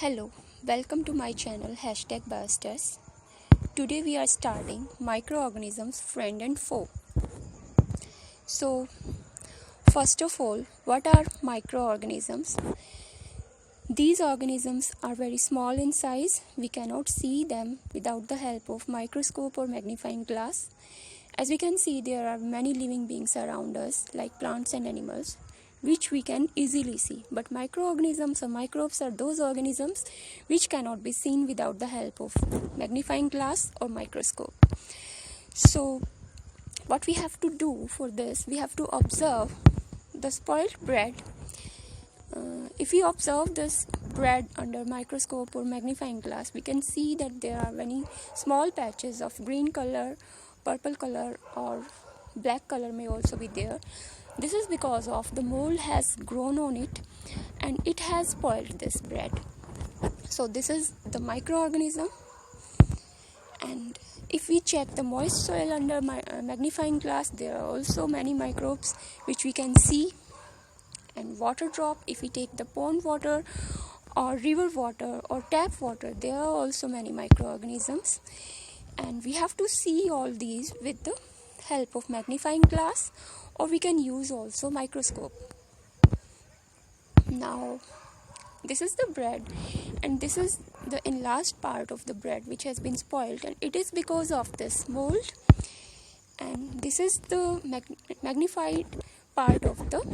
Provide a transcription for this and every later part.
Hello, welcome to my channel #Biostars. Today we are starting microorganisms friend and foe. So, first of all, what are microorganisms? These organisms are very small in size. We cannot see them without the help of microscope or magnifying glass. As we can see, there are many living beings around us, like plants and animals, which we can easily see. But microorganisms or microbes are those organisms which cannot be seen without the help of magnifying glass or microscope. So, what we have to do for this, we have to observe the spoiled bread. If we observe this bread under microscope or magnifying glass, we can see that there are many small patches of green color, purple color, or black color may also be there. This is because of the mold has grown on it and it has spoiled this bread. So this is the microorganism. And if we check the moist soil under magnifying glass, there are also many microbes which we can see. And water drop, if we take the pond water or river water or tap water, there are also many microorganisms. And we have to see all these with the help of magnifying glass, or we can use also microscope. Now, this is the bread, and this is the enlarged part of the bread which has been spoiled, and it is because of this mold. And this is the magnified part of the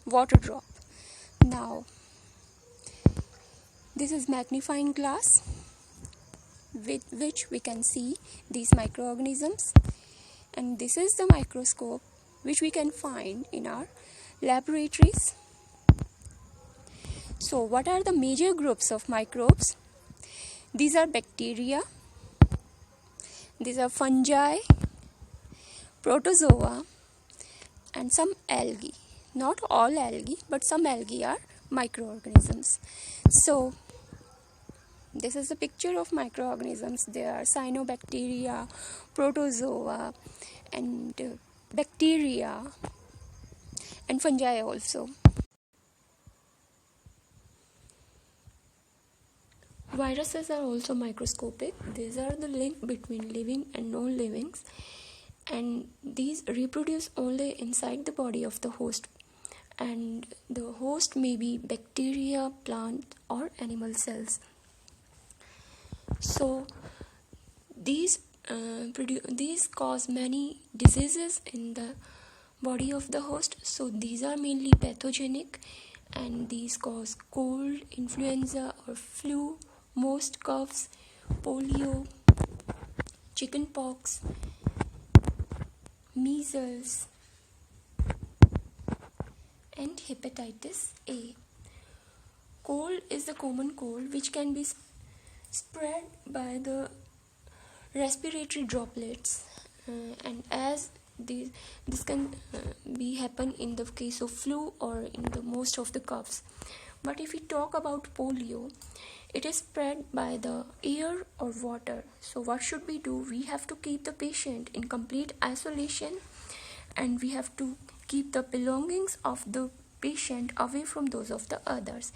water drop. Now, this is magnifying glass with which we can see these microorganisms, and this is the microscope which we can find in our laboratories. So what are the major groups of microbes? These are bacteria, these are fungi, protozoa, and some algae. Not all algae, but some algae are microorganisms. So this is a picture of microorganisms. There are cyanobacteria, protozoa, and bacteria, and fungi also. Viruses are also microscopic. These are the link between living and non-livings, and these reproduce only inside the body of the host, and the host may be bacteria, plant, or animal cells. So these cause many diseases in the body of the host. So these are mainly pathogenic, and these cause cold, influenza or flu, most coughs, polio, chickenpox, measles, and hepatitis A. Cold is the common cold which can be spread by the respiratory droplets, and as this can be happen in the case of flu or in the most of the coughs. But if we talk about polio, it is spread by the air or water. So what should we do? We have to keep the patient in complete isolation, and we have to keep the belongings of the patient away from those of the others.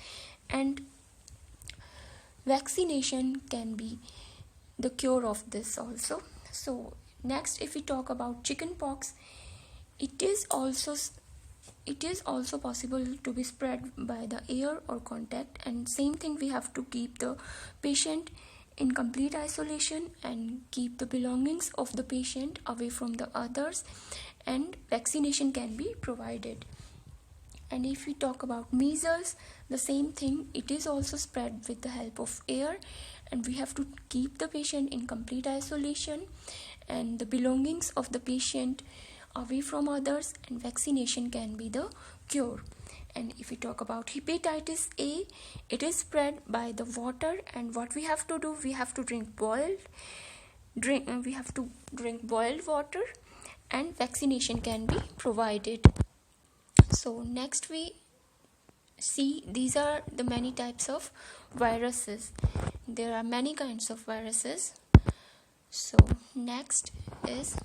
And vaccination can be the cure of this also. So next, if we talk about chickenpox, it is also possible to be spread by the air or contact, and same thing, we have to keep the patient in complete isolation and keep the belongings of the patient away from the others, and vaccination can be provided. And if we talk about measles, the same thing, it is also spread with the help of air, and we have to keep the patient in complete isolation and the belongings of the patient away from others, and vaccination can be the cure. And if we talk about hepatitis A, it is spread by the water, and what we have to do, we have to drink boiled water, and vaccination can be provided. So next we see, these are the many types of viruses. There are many kinds of viruses. So next is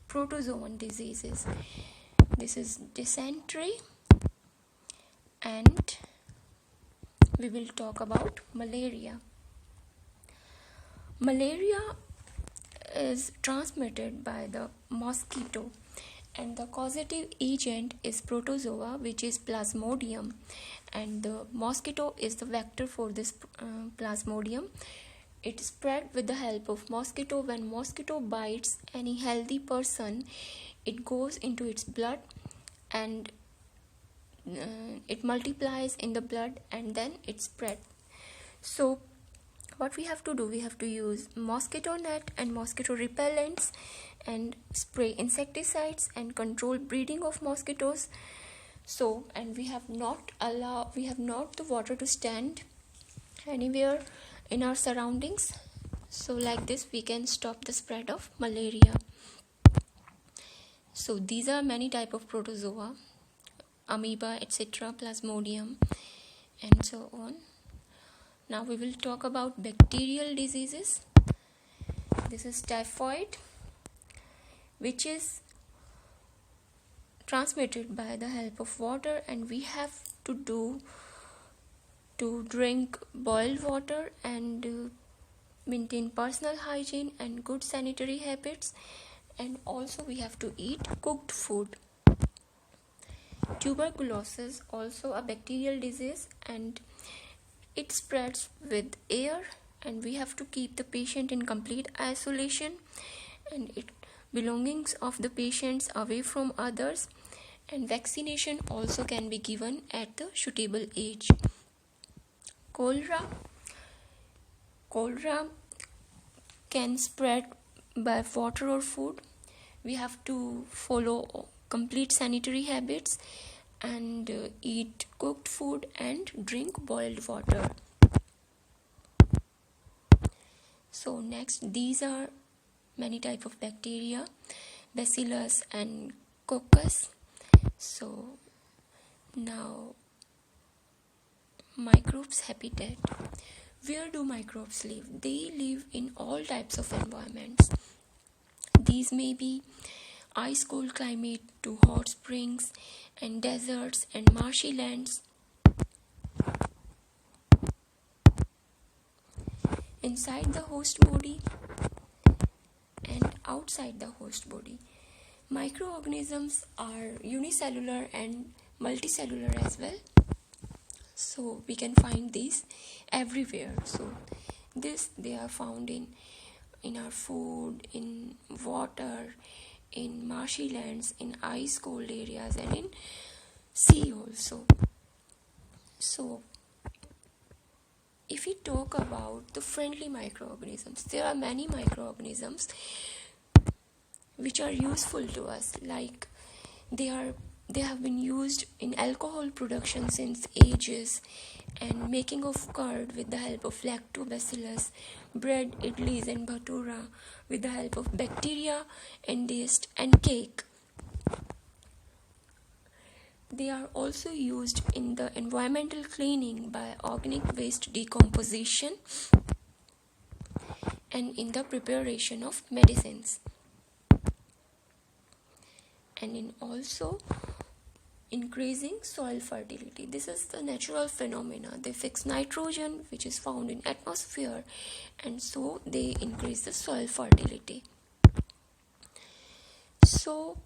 protozoan diseases. This is dysentery and we will talk about malaria. Malaria is transmitted by the mosquito, and the causative agent is protozoa, which is plasmodium, and the mosquito is the vector for this plasmodium. It spread with the help of mosquito. When mosquito bites any healthy person, it goes into its blood and it multiplies in the blood and then it spread. So what we have to do, we have to use mosquito net and mosquito repellents and spray insecticides and control breeding of mosquitoes. So, and we have not the water to stand anywhere in our surroundings. So like this we can stop the spread of malaria. So these are many type of protozoa, amoeba, etc., plasmodium, and so on. Now we will talk about bacterial diseases. This is typhoid, which is transmitted by the help of water, and we have to drink boiled water and maintain personal hygiene and good sanitary habits, and also we have to eat cooked food. Tuberculosis, also a bacterial disease, and it spreads with air, and we have to keep the patient in complete isolation and belongings of the patients away from others, and vaccination also can be given at the suitable age. Cholera can spread by water or food. We have to follow complete sanitary habits and eat cooked food and drink boiled water. So next, these are many type of bacteria, bacillus and coccus. So now, microbes habitat. Where do microbes live? They live in all types of environments. These may be ice cold climate to hot springs and deserts and marshy lands. Inside the host body and outside the host body. Microorganisms are unicellular and multicellular as well. So we can find these everywhere. So they are found in our food, in water, in marshy lands, in ice cold areas, and in sea also. So if we talk about the friendly microorganisms, there are many microorganisms which are useful to us, like they have been used in alcohol production since ages, and making of curd with the help of lactobacillus, bread, idlis and bhatura with the help of bacteria and yeast, and cake. They are also used in the environmental cleaning by organic waste decomposition and in the preparation of medicines, and in also increasing soil fertility. This is the natural phenomena. They fix nitrogen which is found in atmosphere, and so they increase the soil fertility. So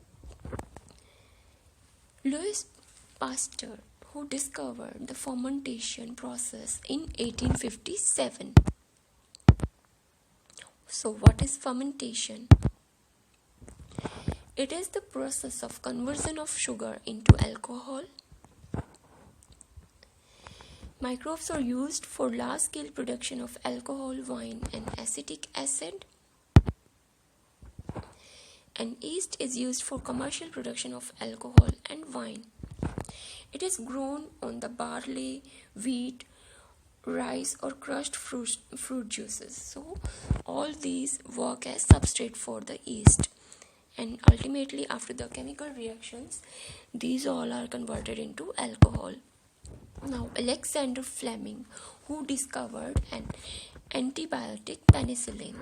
Louis Pasteur, who discovered the fermentation process in 1857. So what is fermentation? It is the process of conversion of sugar into alcohol. Microbes are used for large-scale production of alcohol, wine, and acetic acid. And yeast is used for commercial production of alcohol and wine. It is grown on the barley, wheat, rice, or crushed fruit juices. So all these work as substrate for the yeast. And ultimately, after the chemical reactions, these all are converted into alcohol. Now, Alexander Fleming, who discovered an antibiotic penicillin,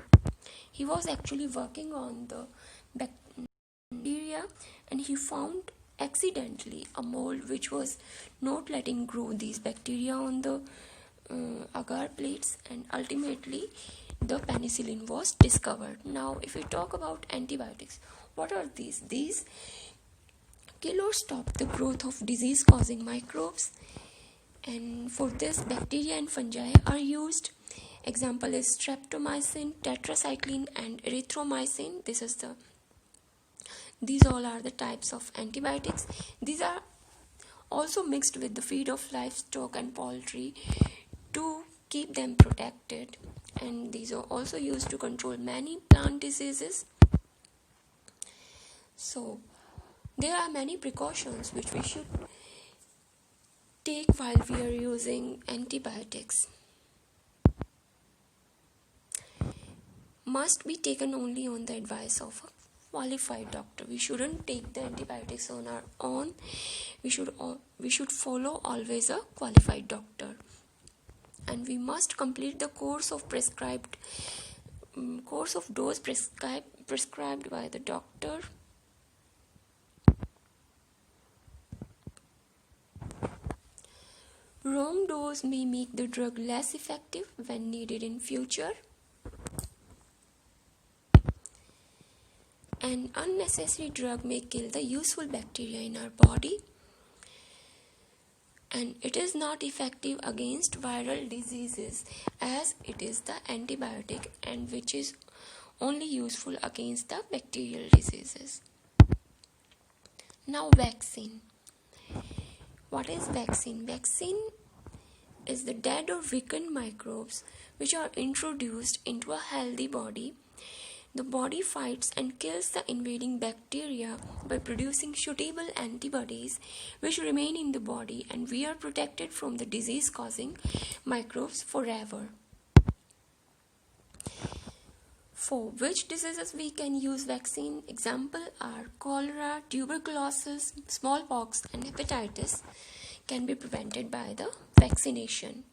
he was actually working on the bacteria, and he found accidentally a mold which was not letting grow these bacteria on the agar plates, and ultimately the penicillin was discovered. Now, if we talk about antibiotics, what are these? These kill or stop the growth of disease causing microbes, and for this bacteria and fungi are used. Example is streptomycin, tetracycline, and erythromycin. These all are the types of antibiotics. These are also mixed with the feed of livestock and poultry to keep them protected, and these are also used to control many plant diseases. So there are many precautions which we should take while we are using antibiotics. Must be taken only on the advice of a qualified doctor. We shouldn't take the antibiotics on our own. We should follow always a qualified doctor, and we must complete the course of dose prescribed by the doctor. Wrong dose may make the drug less effective when needed in future. An unnecessary drug may kill the useful bacteria in our body, and it is not effective against viral diseases as it is the antibiotic, and which is only useful against the bacterial diseases. Now, vaccine. What is vaccine? Vaccine is the dead or weakened microbes which are introduced into a healthy body. The body fights and kills the invading bacteria by producing suitable antibodies which remain in the body, and we are protected from the disease-causing microbes forever. For which diseases we can use vaccine? Example are cholera, tuberculosis, smallpox, and hepatitis can be prevented by the vaccination.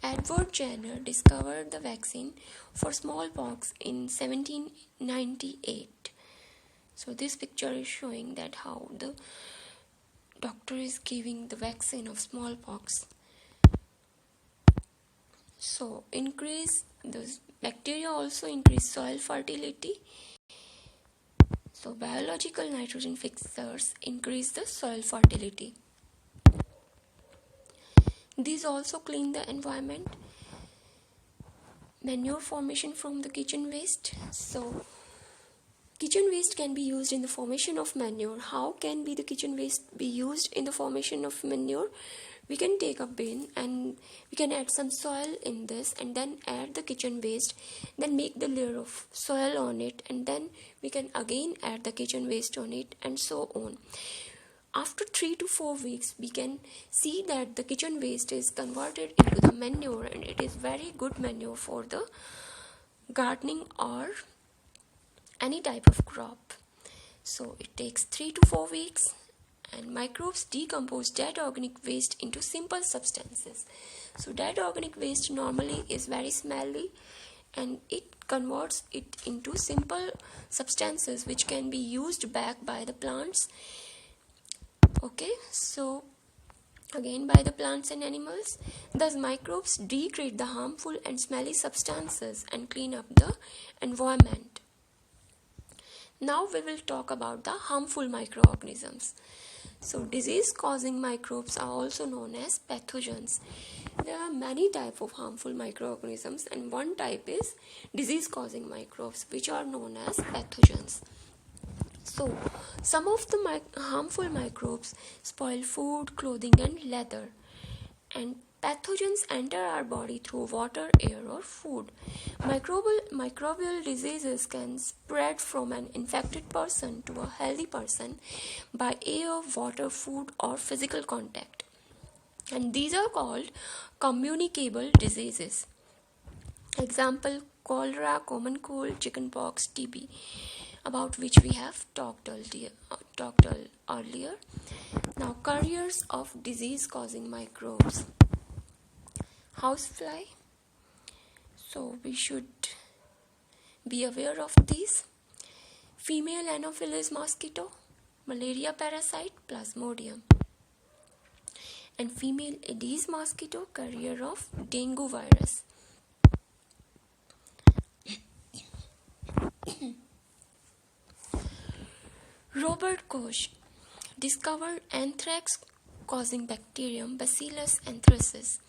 Edward Jenner discovered the vaccine for smallpox in 1798. So this picture is showing that how the doctor is giving the vaccine of smallpox. So the bacteria also increase soil fertility. So biological nitrogen fixers increase the soil fertility. These also clean the environment. Manure formation from the kitchen waste. So kitchen waste can be used in the formation of manure. How can the kitchen waste be used in the formation of manure? We can take a bin and we can add some soil in this, and then add the kitchen waste, then make the layer of soil on it, and then we can again add the kitchen waste on it, and so on. After 3 to 4 weeks, we can see that the kitchen waste is converted into the manure, and it is very good manure for the gardening or any type of crop. So it takes 3 to 4 weeks, and microbes decompose dead organic waste into simple substances. So dead organic waste normally is very smelly, and it converts it into simple substances which can be used back by the plants. Okay, so again by the plants and animals. Thus microbes degrade the harmful and smelly substances and clean up the environment. Now we will talk about the harmful microorganisms. So disease causing microbes are also known as pathogens. There are many types of harmful microorganisms, and one type is disease causing microbes, which are known as pathogens. So some of the harmful microbes spoil food, clothing, and leather, and pathogens enter our body through water, air, or food. Microbial diseases can spread from an infected person to a healthy person by air, water, food, or physical contact. And these are called communicable diseases. Example, cholera, common cold, chickenpox, TB, about which we have talked earlier. Now, carriers of disease-causing microbes. Housefly. So we should be aware of these. Female Anopheles mosquito, malaria parasite, Plasmodium. and female Aedes mosquito carrier of dengue virus. Robert Koch discovered anthrax causing bacterium Bacillus anthracis.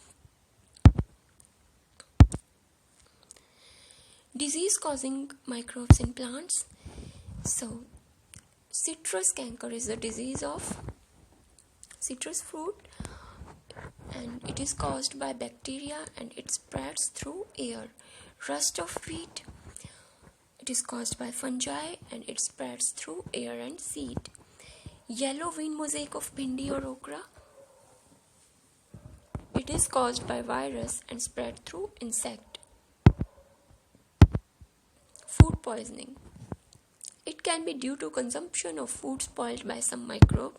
Disease causing microbes in plants. So, citrus canker is a disease of citrus fruit, and it is caused by bacteria and it spreads through air. Rust of wheat, it is caused by fungi and it spreads through air and seed. Yellow vein mosaic of bhindi or okra, it is caused by virus and spread through insect. Food poisoning, it can be due to consumption of food spoiled by some microbe,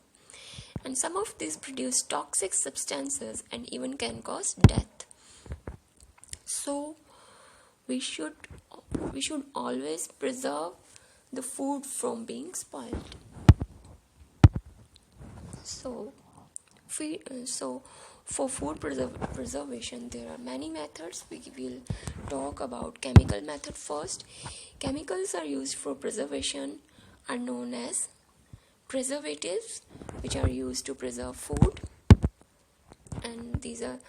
and some of these produce toxic substances and even can cause death. So we should always preserve the food from being spoiled. So for food preservation, there are many methods. We will talk about chemical method first. Chemicals are used for preservation are known as preservatives, which are used to preserve food, and these are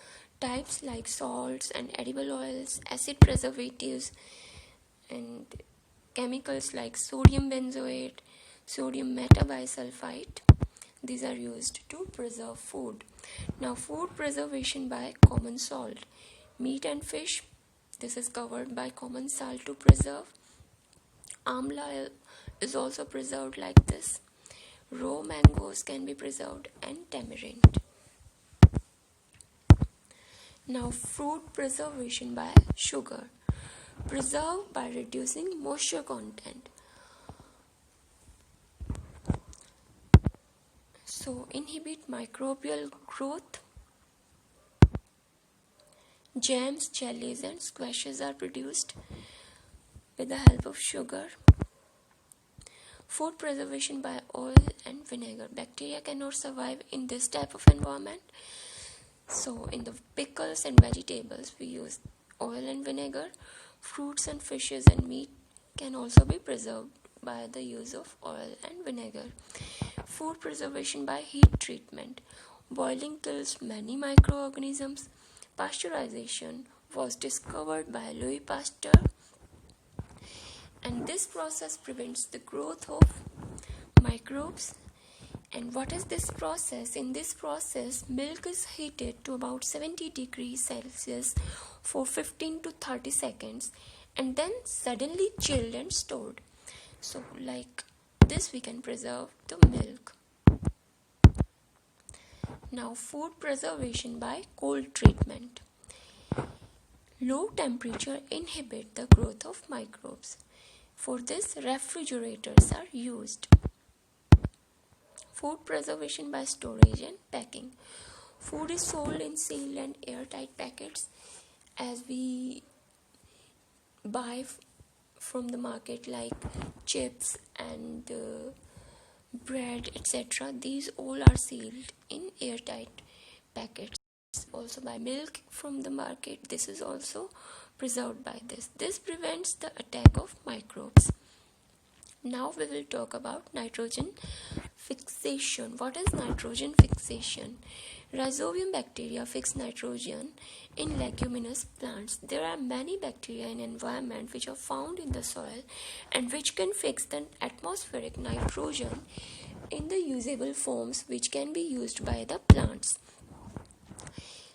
types like salts and edible oils, acid preservatives, and chemicals like sodium benzoate, sodium metabisulfite. These are used to preserve food. Now, food preservation by common salt. Meat and fish, this is covered by common salt to preserve. Amla is also preserved like this. Raw mangoes can be preserved, and tamarind. Now, fruit preservation by sugar. Preserve by reducing moisture content. So, inhibit microbial growth. Jams, jellies, and squashes are produced with the help of sugar. Food preservation by oil and vinegar. Bacteria cannot survive in this type of environment. So, in the pickles and vegetables, we use oil and vinegar. Fruits and fishes and meat can also be preserved by the use of oil and vinegar. Food preservation by heat treatment. Boiling kills many microorganisms. Pasteurization was discovered by Louis Pasteur, and this process prevents the growth of microbes. And what is this process? In this process, milk is heated to about 70 degrees Celsius for 15 to 30 seconds and then suddenly chilled and stored. So like this we can preserve the milk. Now, food preservation by cold treatment. Low temperature inhibit the growth of microbes. For this, refrigerators are used. Food preservation by storage and packing. Food is sold in sealed and airtight packets as we buy from the market, like chips and bread, etc. These all are sealed in airtight packets. Also buy milk from the market. This is also preserved by this. This prevents the attack of microbes. Now we will talk about nitrogen fixation. What is nitrogen fixation? Rhizobium bacteria fix nitrogen in leguminous plants. There are many bacteria in environment which are found in the soil and which can fix the atmospheric nitrogen in the usable forms which can be used by the plants.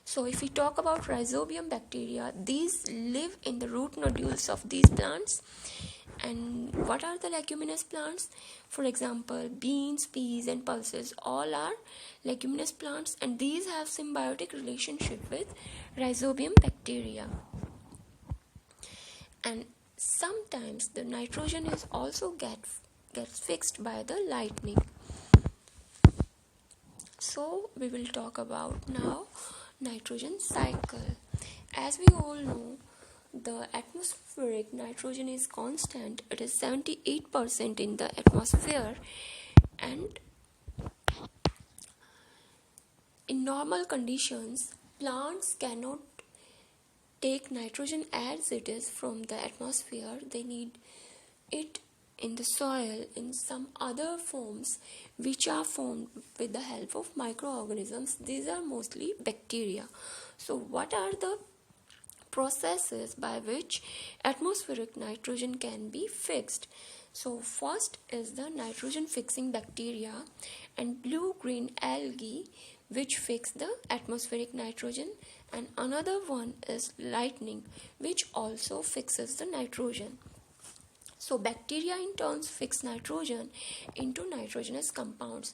So if we talk about rhizobium bacteria, these live in the root nodules of these plants. And what are the leguminous plants? For example, beans, peas and pulses all are leguminous plants, and these have symbiotic relationship with rhizobium bacteria. And sometimes the nitrogen is also gets fixed by the lightning. So we will talk about now nitrogen cycle. As we all know, the atmospheric nitrogen is constant. It is 78% in the atmosphere, and in normal conditions, plants cannot take nitrogen as it is from the atmosphere. They need it in the soil in some other forms which are formed with the help of microorganisms. These are mostly bacteria. So what are the processes by which atmospheric nitrogen can be fixed? So first is the nitrogen fixing bacteria and blue-green algae which fix the atmospheric nitrogen, and another one is lightning which also fixes the nitrogen. So bacteria in turn fix nitrogen into nitrogenous compounds.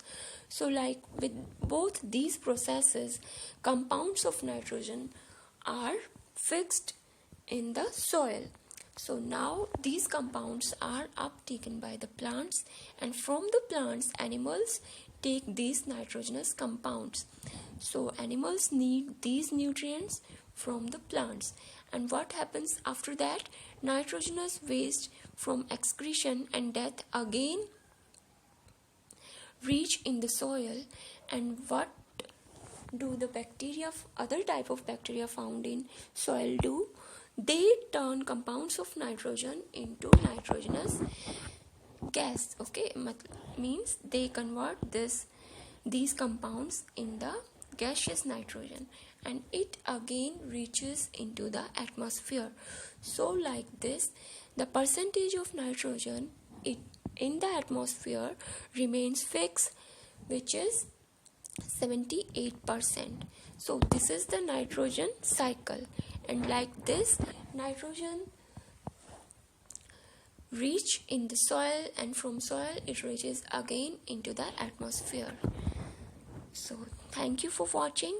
So like with both these processes, compounds of nitrogen are fixed in the soil. So now these compounds are uptaken by the plants, and from the plants animals take these nitrogenous compounds. So animals need these nutrients from the plants, and what happens after that? Nitrogenous waste from excretion and death again reach in the soil, and what do the bacteria, other type of bacteria found in soil do? They turn compounds of nitrogen into nitrogenous gas. Okay, means they convert these compounds in the gaseous nitrogen, and it again reaches into the atmosphere. So like this, the percentage of nitrogen in the atmosphere remains fixed, which is 78%. So this is the nitrogen cycle, and like this nitrogen reach in the soil, and from soil it reaches again into the atmosphere. So thank you for watching.